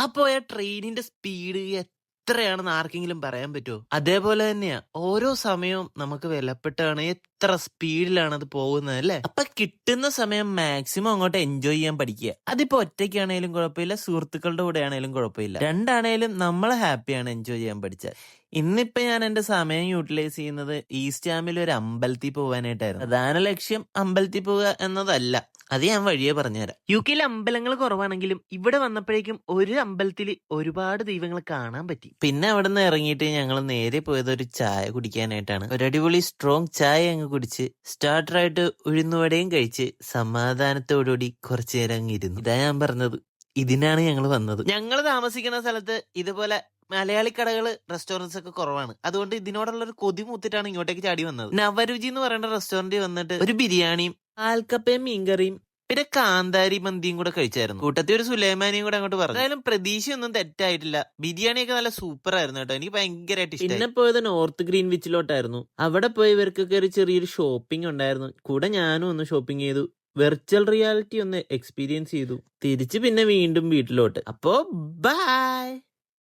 ആ പോയ ട്രെയിനിന്റെ സ്പീഡ് എത്രയാണെന്ന് ആർക്കെങ്കിലും പറയാൻ പറ്റുമോ? അതേപോലെ തന്നെയാ ഓരോ സമയവും നമുക്ക് വിലപ്പെട്ടാണ്. എത്ര സ്പീഡിലാണ് അത് പോകുന്നത് അല്ലേ? അപ്പൊ കിട്ടുന്ന സമയം മാക്സിമം അങ്ങോട്ട് എൻജോയ് ചെയ്യാൻ പഠിക്കുക. അതിപ്പോ ഒറ്റയ്ക്കാണേലും കുഴപ്പമില്ല, സുഹൃത്തുക്കളുടെ കൂടെ ആണേലും കുഴപ്പമില്ല. രണ്ടാണേലും നമ്മളെ ഹാപ്പിയാണ് എൻജോയ് ചെയ്യാൻ പഠിച്ചാൽ. ഇന്നിപ്പോ ഞാൻ എന്റെ സമയം യൂട്ടിലൈസ് ചെയ്യുന്നത് ഈസ്റ്റ് ഹാമിൽ ഒരു അമ്പലത്തിൽ പോകാനായിട്ടായിരുന്നു. പ്രധാന ലക്ഷ്യം അമ്പലത്തിൽ പോവുക എന്നതല്ല, അത് ഞാൻ വഴിയേ പറഞ്ഞുതരാം. യുകെയിൽ അമ്പലങ്ങൾ കുറവാണെങ്കിലും ഇവിടെ വന്നപ്പോഴേക്കും ഒരു അമ്പലത്തിൽ ഒരുപാട് ദൈവങ്ങൾ കാണാൻ പറ്റി. പിന്നെ അവിടെ നിന്ന് ഇറങ്ങിയിട്ട് ഞങ്ങൾ നേരെ പോയത് ഒരു ചായ കുടിക്കാനായിട്ടാണ്. ഒരു അടിപൊളി സ്ട്രോങ് ചായ അങ്ങ് കുടിച്ച് സ്റ്റാർട്ടറായിട്ട് ഉഴുന്നുവടയും കഴിച്ച് സമാധാനത്തോടുകൂടി കുറച്ചു നേരം അങ്ങ് ഇരുന്നു. ഇതാ ഞാൻ പറഞ്ഞത്, ഇതിനാണ് ഞങ്ങൾ വന്നത്. ഞങ്ങൾ താമസിക്കുന്ന സ്ഥലത്ത് ഇതുപോലെ മലയാളി കടകള്, റെസ്റ്റോറൻറ്റ്സ് ഒക്കെ കുറവാണ്. അതുകൊണ്ട് ഇതിനോടുള്ള ഒരു കൊതി മൂത്തിട്ടാണ് ഇങ്ങോട്ടേക്ക് ചാടി വന്നത്. നവരുചി എന്ന് പറയുന്ന റെസ്റ്റോറന്റിൽ വന്നിട്ട് ഒരു ബിരിയാണിയും ആൽക്കപ്പയും മീൻകറിയും പിന്നെ കാന്താരി മന്തിയും കൂടെ കഴിച്ചായിരുന്നു. കൂട്ടത്തിൽ ഒരു സുലൈമാനിയും കൂടെ അങ്ങോട്ട് പറഞ്ഞു. എന്തായാലും പ്രതീക്ഷയൊന്നും തെറ്റായിട്ടില്ല. ബിരിയാണിയൊക്കെ നല്ല സൂപ്പർ ആയിരുന്നു കേട്ടോ, എനിക്ക് ഭയങ്കരമായിട്ട് ഇഷ്ടമായി. പിന്നെ പോയത് നോർത്ത് ഗ്രീൻവിച്ചിലോട്ടായിരുന്നു. അവിടെ പോയി ഇവർക്കൊക്കെ ഒരു ചെറിയൊരു ഷോപ്പിംഗ് ഉണ്ടായിരുന്നു. കൂടെ ഞാനും ഒന്ന് ഷോപ്പിംഗ് ചെയ്തു. വെർച്വൽ റിയാലിറ്റി ഒന്ന് എക്സ്പീരിയൻസ് ചെയ്തു. തിരിച്ച് പിന്നെ വീണ്ടും വീട്ടിലോട്ട്. അപ്പോ ബൈ.